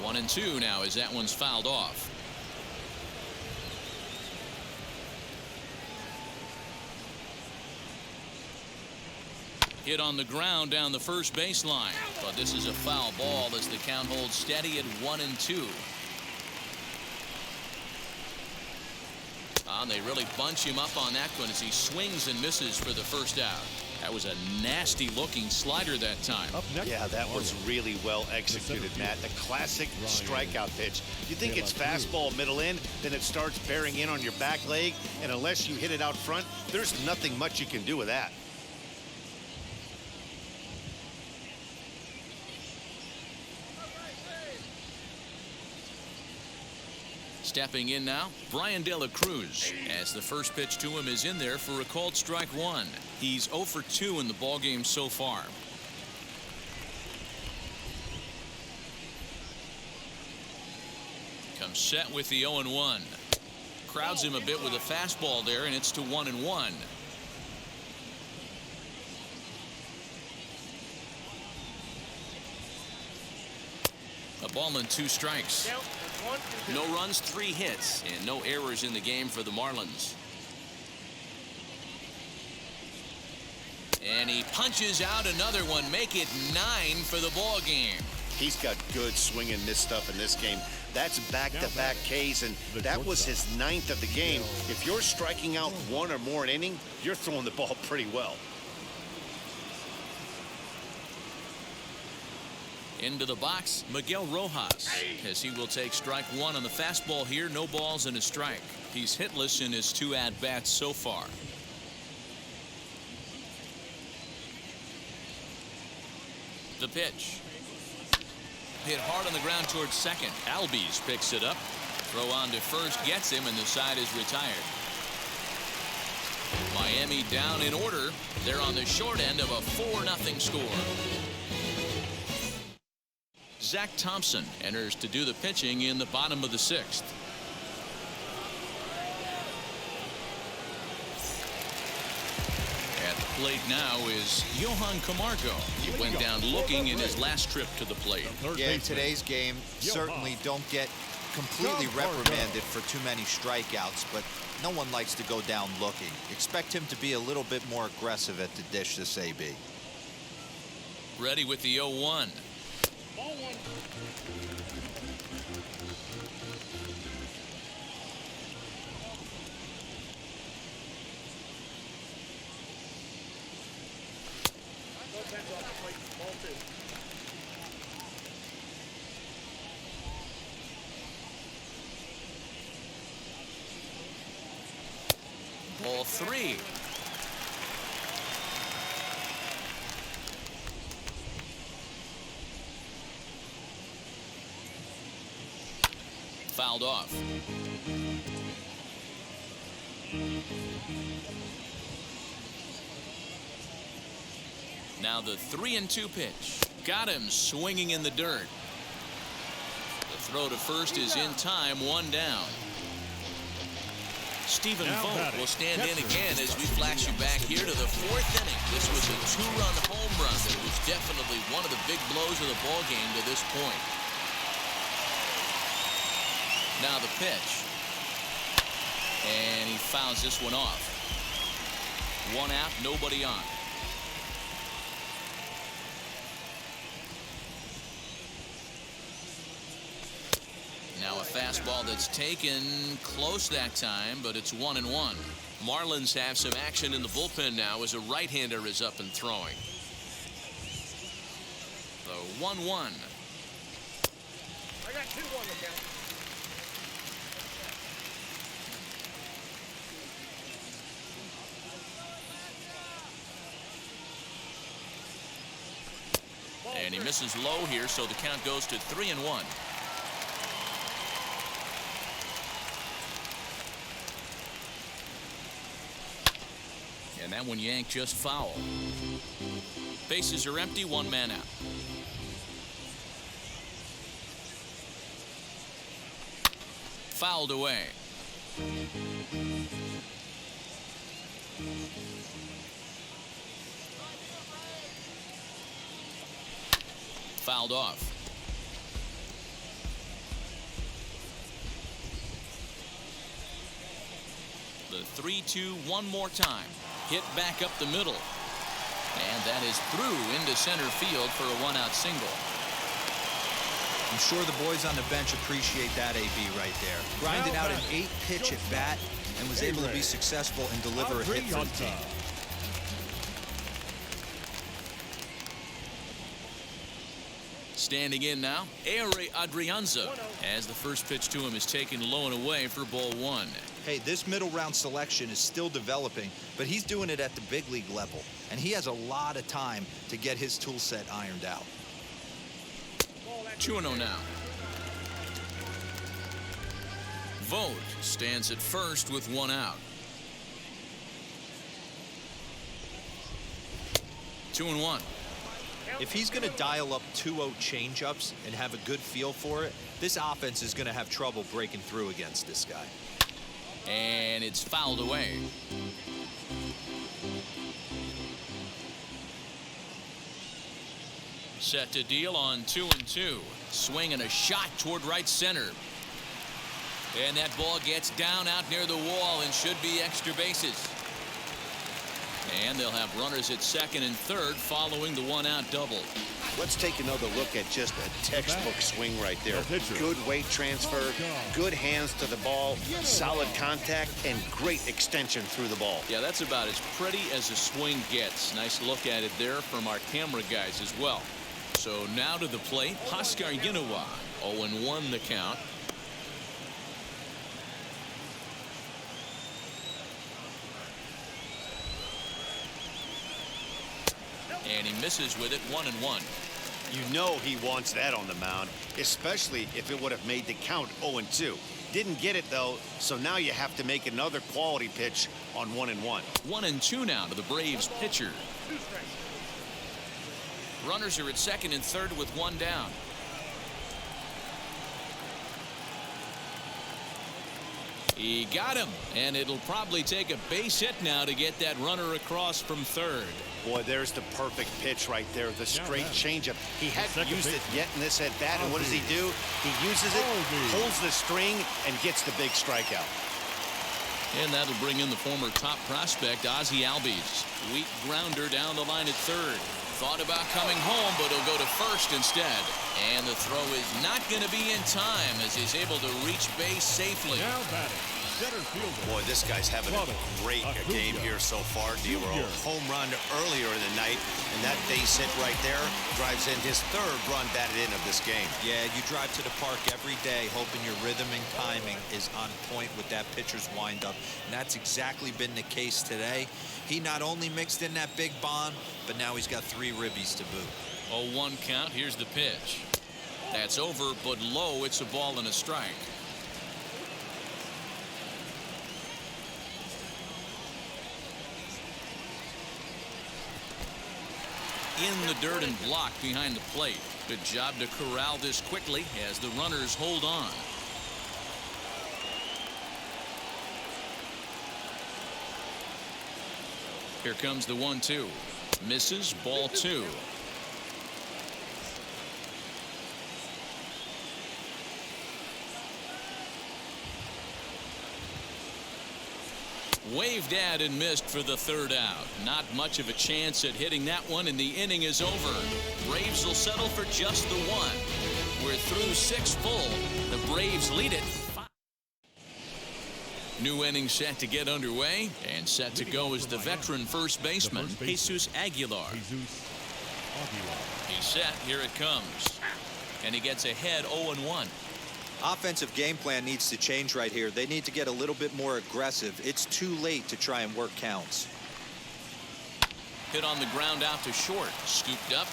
1-2 now as that one's fouled off. Hit on the ground down the first baseline, but this is a foul ball as the count holds steady at 1-2. And they really bunch him up on that one as he swings and misses for the first out. That was a nasty looking slider that time. Yeah, that was really well executed, Matt. The classic strikeout pitch. You think it's fastball middle in, then it starts bearing in on your back leg, and unless you hit it out front, there's nothing much you can do with that. Stepping in now, Brian De La Cruz, as the first pitch to him is in there for a called strike 1. He's 0 for 2 in the ballgame so far. Comes set with the 0-1. Crowds him a bit with a fastball there, and it's to 1-1. A ball and 2 strikes. No runs, 3 hits, and no errors in the game for the Marlins. And he punches out another one, make it 9 for the ball game. He's got good swing and miss stuff in this game. That's back-to-back Ks, and that was his 9th of the game. If you're striking out 1 or more an inning, you're throwing the ball pretty well. Into the box, Miguel Rojas, as he will take strike 1 on the fastball here. No balls and a strike. He's hitless in his 2 at-bats so far. The pitch. Hit hard on the ground towards second. Albies picks it up. Throw on to first, gets him, and the side is retired. Miami down in order. They're on the short end of a 4-0 score. Zach Thompson enters to do the pitching in the bottom of the 6th. At the plate now is Johan Camargo. He went down looking in his last trip to the plate. Yeah, in today's game, certainly don't get completely reprimanded for too many strikeouts, but no one likes to go down looking. Expect him to be a little bit more aggressive at the dish this AB. Ready with the 0-1. Ball 3. Fouled off. Now the 3-2 pitch. Got him swinging in the dirt. The throw to first is in time, 1 down. Stephen Vogt will stand in again as we flash you back here to the 4th inning. This was a 2-run home run that was definitely one of the big blows of the ball game to this point. Now the pitch. And he fouls this one off. 1 out, nobody on. Now a fastball that's taken close that time, but it's 1-1. Marlins have some action in the bullpen now as a right-hander is up and throwing. The 1-1. I got 2 on the count. And he misses low here, so the count goes to 3-1. And that one yanked just foul. Bases are empty, 1 man out. Fouled away. Fouled off. The 3-2 one more time. Hit back up the middle. And that is through into center field for a 1-out single. I'm sure the boys on the bench appreciate that, AB, right there. Grinded out an 8-pitch at bat and was able to be successful and deliver a hit for the team. Standing in now, Ehire Adrianza, as the first pitch to him is taken low and away for ball 1. Hey, this middle round selection is still developing, but he's doing it at the big league level, and he has a lot of time to get his tool set ironed out. 2-0 now. Vogt stands at first with 1 out. 2-1. If he's going to dial up 2-0 changeups and have a good feel for it, this offense is going to have trouble breaking through against this guy. And it's fouled away. Set to deal on 2-2. Swing and a shot toward right center. And that ball gets down out near the wall and should be extra bases. And they'll have runners at second and third following the one-out double. Let's take another look at just a textbook swing right there. Good weight transfer, good hands to the ball, solid contact, and great extension through the ball. Yeah, that's about as pretty as a swing gets. Nice look at it there from our camera guys as well. So now to the plate, Oscar Yinowa. 0-1 the count. And he misses with it, 1-1. You know he wants that on the mound, especially if it would have made the count 0-2. Didn't get it, though, so now you have to make another quality pitch on 1-1. 1-2 now to the Braves pitcher. Runners are at second and third with one down. He got him, and it'll probably take a base hit now to get that runner across from third. Boy, there's the perfect pitch right there, the straight changeup. He hadn't used it yet in this at-bat, and what does he do? He uses it, pulls the string, and gets the big strikeout. And that'll bring in the former top prospect, Ozzie Albies. Weak grounder down the line at third. Thought about coming home, but he'll go to first instead. And the throw is not going to be in time as he's able to reach base safely. Now batting, center fielder. Boy, this guy's having a great game here so far, D-Roll. Home run earlier in the night, and that base hit right there drives in his third run batted in of this game. Yeah, you drive to the park every day hoping your rhythm and timing is on point with that pitcher's windup, and that's exactly been the case today. He not only mixed in that big bomb, but now he's got 3 ribbies to boot. 0-1 count. Here's the pitch. That's over, but low. It's a ball and a strike. In the dirt and blocked behind the plate. Good job to corral this quickly as the runners hold on. Here comes the 1-2. Misses, ball 2. Waved at and missed for the third out. Not much of a chance at hitting that one, and the inning is over. Braves will settle for just the one. We're through 6 full. The Braves lead it 5. New inning set to get underway, and set to go is the veteran first baseman, Jesus Aguilar. He's set. Here it comes. And he gets ahead 0-1. Offensive game plan needs to change right here. They need to get a little bit more aggressive. It's too late to try and work counts. Hit on the ground out to short. Scooped up.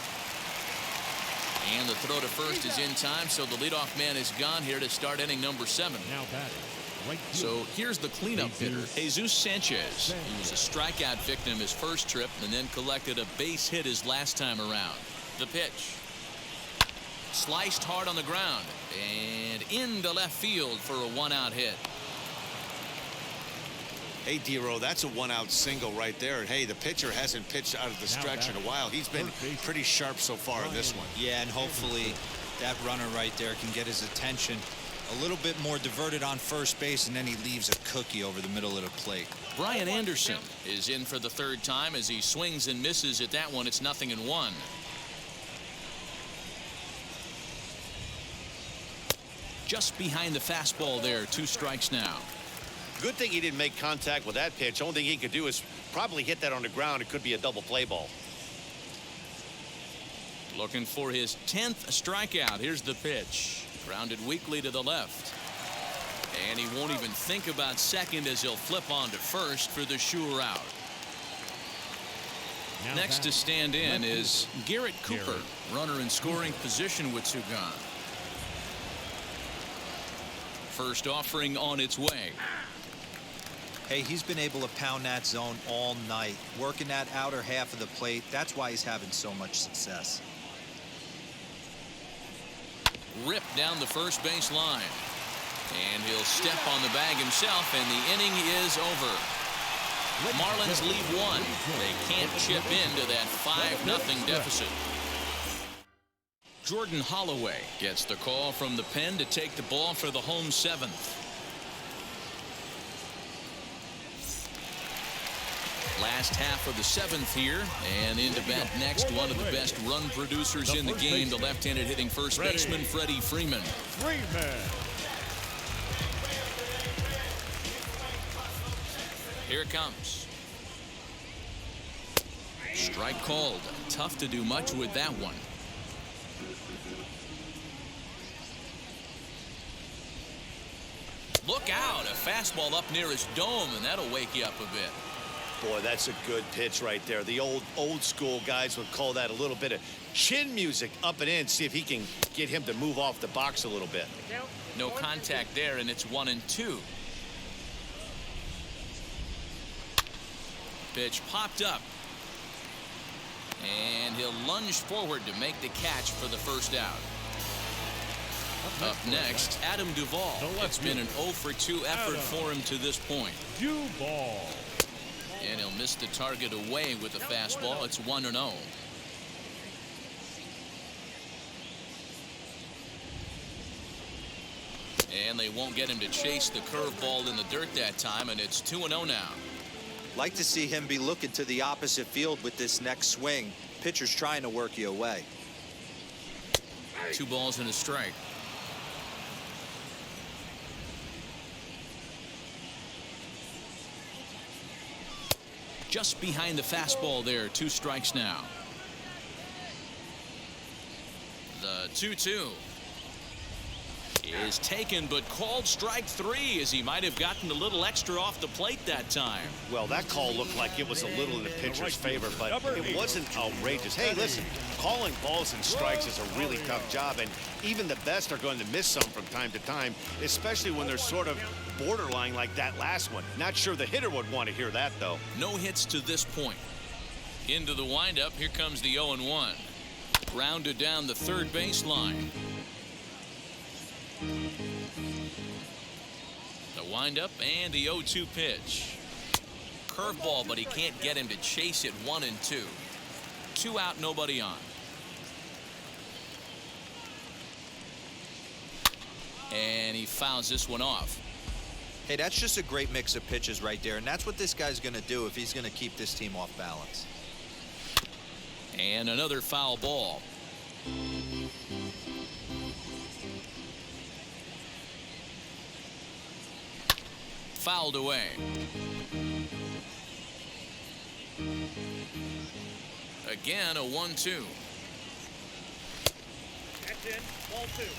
And the throw to first is in time, so the leadoff man is gone here to start inning number 7. Now batting. Right so here's the cleanup hitter, Jesus Sanchez. He was a strikeout victim his first trip and then collected a base hit his last time around. The pitch. Sliced hard on the ground and into left field for a 1-out hit. Hey, D-Roll, that's a 1-out single right there. And hey, the pitcher hasn't pitched out of the stretch in a while. He's been pretty sharp so far in this one. Yeah, and hopefully that runner right there can get his attention a little bit more diverted on first base, and then he leaves a cookie over the middle of the plate. Brian Anderson is in for the third time as he swings and misses at that one. It's 0-1. Just behind the fastball there. 2 strikes now. Good thing he didn't make contact with that pitch. Only thing he could do is probably hit that on the ground. It could be a double play ball. Looking for his 10th strikeout. Here's the pitch. Grounded weakly to the left. And he won't even think about second as he'll flip on to first for the sure out. Next to stand in is Garrett Cooper, runner in scoring position with 2 gone. First offering on its way. Hey, he's been able to pound that zone all night, working that outer half of the plate. That's why he's having so much success. Ripped down the first base line. And he'll step on the bag himself, and the inning is over. Marlins lead 1. They can't chip into that 5-0 deficit. Jordan Holloway gets the call from the pen to take the ball for the home seventh. Last half of the seventh here, and into bat next, one of the best run producers in the game, the left-handed hitting first baseman Freddie Freeman. Here it comes. Strike called. Tough to do much with that one. Look out, a fastball up near his dome, and that'll wake you up a bit. Boy, that's a good pitch right there. The old school guys would call that a little bit of chin music up and in. See if he can get him to move off the box a little bit. No contact there, and it's 1-2. Pitch popped up. And he'll lunge forward to make the catch for the first out. Up next, Adam Duvall. It's been an 0-for-2 effort for him to this point. Duval. And he'll miss the target away with the fastball. It's 1-0. And they won't get him to chase the curveball in the dirt that time, and it's 2-0 now. Like to see him be looking to the opposite field with this next swing. Pitcher's trying to work you away. 2 balls and a strike. Just behind the fastball there. 2 strikes now. The 2-2 is taken, but called strike 3, as he might have gotten a little extra off the plate that time. Well, that call looked like it was a little in the pitcher's favor, but it wasn't outrageous. Hey, listen, calling balls and strikes is a really tough job, and even the best are going to miss some from time to time, especially when they're sort of borderline like that last one. Not sure the hitter would want to hear that, though. No hits to this point. Into the windup, here comes the 0-1. Grounded down the third baseline. The windup and the 0-2 pitch. Curveball, but he can't get him to chase it. 1-2. 2 out, nobody on. And he fouls this one off. Hey, that's just a great mix of pitches right there, and that's what this guy's going to do if he's going to keep this team off balance. And another foul ball. Fouled away. Again, a 1-2.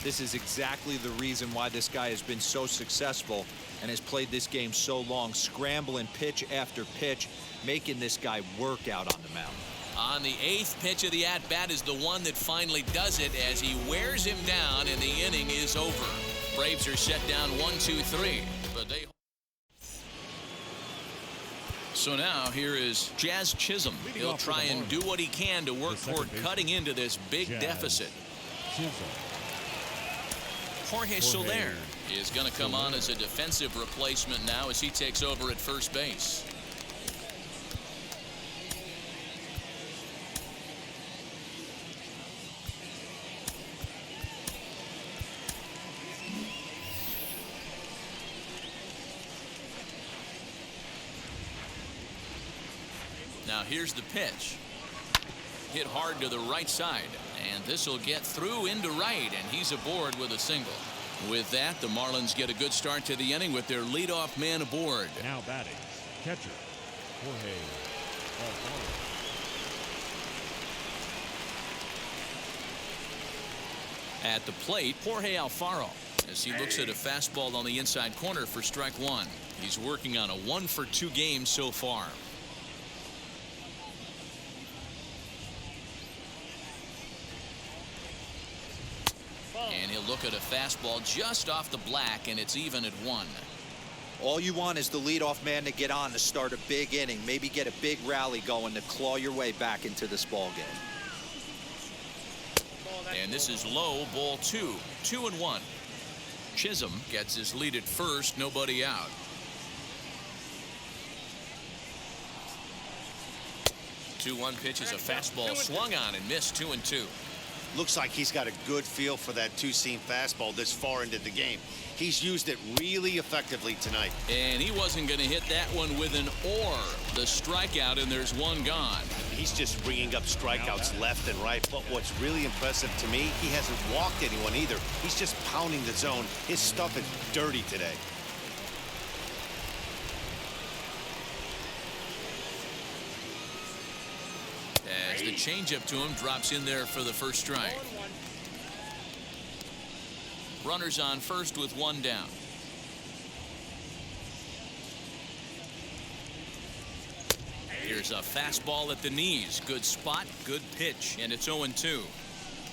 This is exactly the reason why this guy has been so successful and has played this game so long, scrambling pitch after pitch, making this guy work out on the mound. On the 8th pitch of the at-bat is the one that finally does it as he wears him down, and the inning is over. Braves are set down 1-2-3, but they... So now here is Jazz Chisholm. He'll try and do what he can to work toward cutting into this big deficit. Jorge Soler is going to come on as a defensive replacement now as he takes over at first base. Now here's the pitch. Hit hard to the right side, and this will get through into right, and he's aboard with a single. With that, the Marlins get a good start to the inning with their leadoff man aboard. Now batting, catcher Jorge Alfaro. At the plate, Jorge Alfaro, as he looks at a fastball on the inside corner for strike 1. He's working on a 1-for-2 game so far. And he'll look at a fastball just off the black, and it's even at 1. All you want is the leadoff man to get on to start a big inning, maybe get a big rally going to claw your way back into this ball game. And this is low, ball 2. 2-1. Chisholm gets his lead at first, nobody out. 2-1 pitch is a fastball swung on and missed. 2-2. Looks like he's got a good feel for that two-seam fastball this far into the game. He's used it really effectively tonight. And he wasn't going to hit that one with an or. The strikeout, and there's one gone. He's just bringing up strikeouts left and right. But what's really impressive to me, he hasn't walked anyone either. He's just pounding the zone. His stuff is dirty today. As the changeup to him drops in there for the first strike. Runners on first with one down. Here's a fastball at the knees. Good spot, good pitch, and it's 0-2.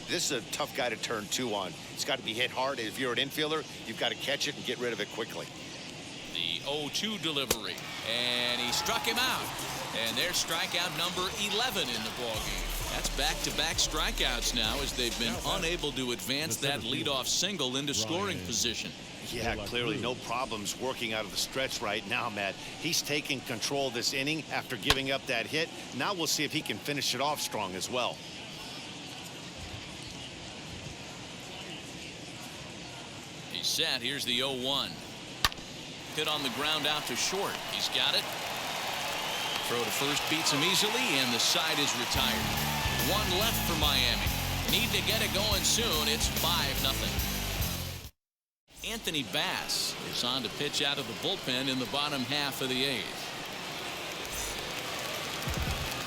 This is a tough guy to turn two on. It's got to be hit hard. If you're an infielder, you've got to catch it and get rid of it quickly. The 0-2 delivery, and he struck him out. And there's strikeout number 11 in the ballgame. That's back-to-back strikeouts now as they've been unable to advance that leadoff single into scoring position. Yeah, clearly no problems working out of the stretch right now, Matt. He's taking control of this inning after giving up that hit. Now we'll see if he can finish it off strong as well. He's set. Here's the 0-1. Hit on the ground out to short. He's got it. Throw to first beats him easily, and the side is retired. One left for Miami. Need to get it going soon. It's 5-0. Anthony Bass is on to pitch out of the bullpen in the bottom half of the 8th.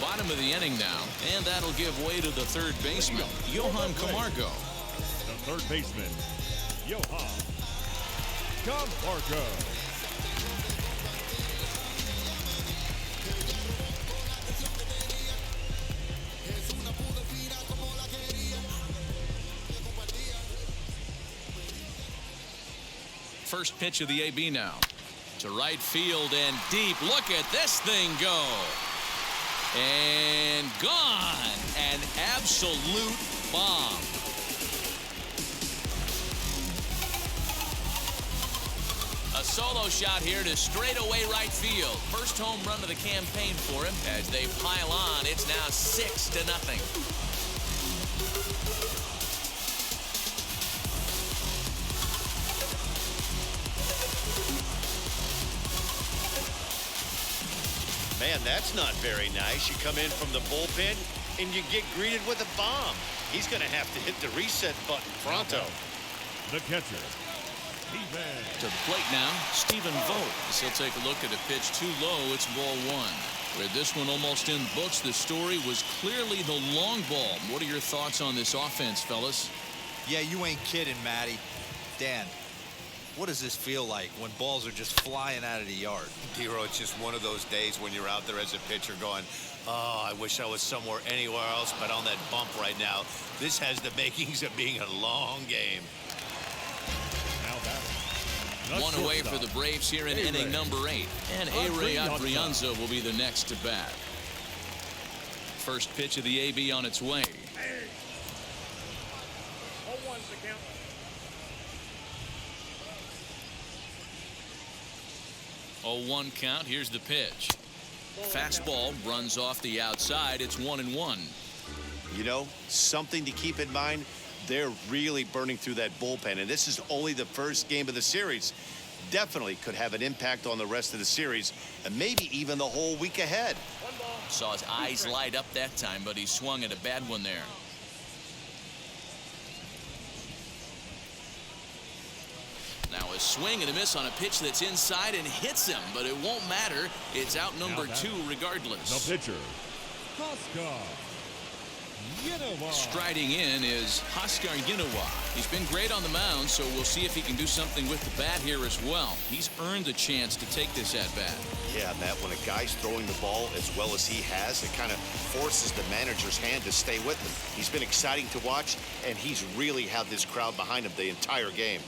Bottom of the inning now, and that'll give way to the third baseman, Johan Camargo. The third baseman, Johan Camargo. First pitch of the AB now. To right field and deep. Look at this thing go. And gone. An absolute bomb. A solo shot here to straightaway right field. First home run of the campaign for him. As they pile on, it's now 6-0. Man, that's not very nice. You come in from the bullpen and you get greeted with a bomb. He's going to have to hit the reset button pronto. The catcher, to the plate now, Stephen Vogt. He'll take a look at a pitch too low. It's ball 1. With this one almost in books, the story was clearly the long ball. What are your thoughts on this offense, fellas? Yeah, you ain't kidding, Matty. Dan, what does this feel like when balls are just flying out of the yard? Hero, it's just one of those days when you're out there as a pitcher going, oh, I wish I was somewhere anywhere else but on that bump right now. This has the makings of being a long game. One away for the Braves here in inning number 8. And A-Ray Adrianza will be the next to bat. First pitch of the AB on its way. 0-1 count. Here's the pitch. Fastball runs off the outside. It's 1-1. You know, something to keep in mind. They're really burning through that bullpen, and this is only the first game of the series. Definitely could have an impact on the rest of the series, and maybe even the whole week ahead. Saw his eyes light up that time, but he swung at a bad one there. Now a swing and a miss on a pitch that's inside and hits him, but it won't matter. It's out number 2 regardless. the pitcher, Oscar. Striding in is Oscar Yinowa. He's been great on the mound, so we'll see if he can do something with the bat here as well. He's earned a chance to take this at bat. Yeah, Matt, when a guy's throwing the ball as well as he has, it kind of forces the manager's hand to stay with him. He's been exciting to watch, and he's really had this crowd behind him the entire game.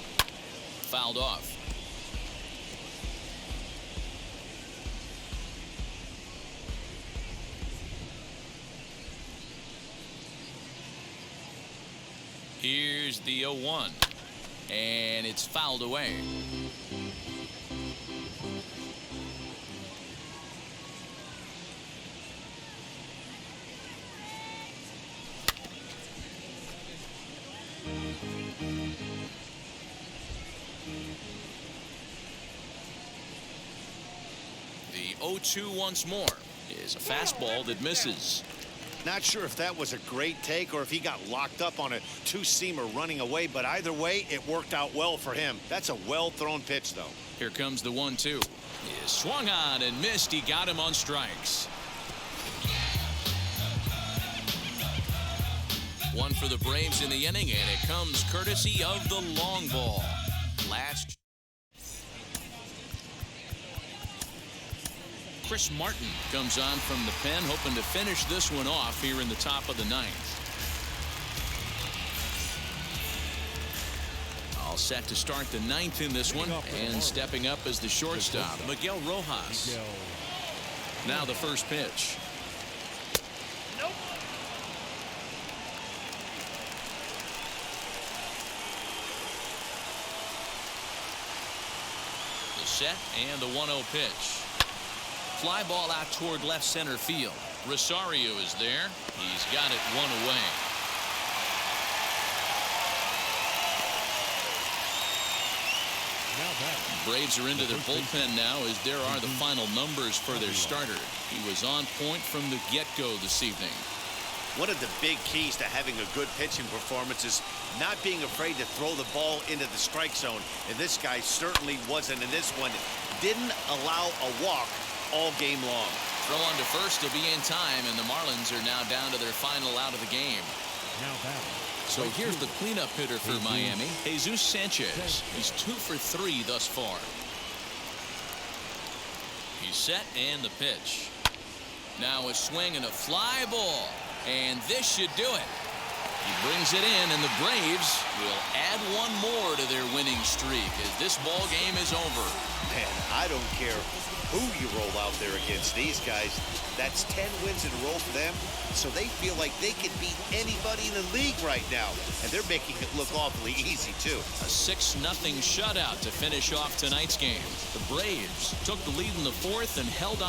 Fouled off. Here's the 0-1, and it's fouled away. 0-2 once more is a fastball that misses. Not sure if that was a great take or if he got locked up on a two-seamer running away, but either way, it worked out well for him. That's a well-thrown pitch, though. Here comes the 1-2. Is swung on and missed. He got him on strikes. One for the Braves in the inning, and it comes courtesy of the long ball. Last. Chris Martin comes on from the pen, hoping to finish this one off here in the top of the ninth. All set to start the ninth in this one, and stepping up as the shortstop, Miguel Rojas. Now the first pitch. The set and the 1-0 pitch. Fly ball out toward left center field. Rosario is there. He's got it one away. Braves are into their bullpen now as there are the final numbers for their starter. He was on point from the get-go this evening. One of the big keys to having a good pitching performance is not being afraid to throw the ball into the strike zone. And this guy certainly wasn't in this one. Didn't allow a walk all game long. Throw on to first to be in time, and the Marlins are now down to their final out of the game. So here's the cleanup hitter for Miami, Jesus Sanchez. He's 2 for 3 thus far. He's set and the pitch. Now a swing and a fly ball, and this should do it. He brings it in, and the Braves will add one more to their winning streak as this ball game is over. Man, I don't care who you roll out there against these guys. That's 10 wins in a row for them, so they feel like they can beat anybody in the league right now, and they're making it look awfully easy too. A 6-0 shutout to finish off tonight's game. The Braves took the lead in the fourth and held on.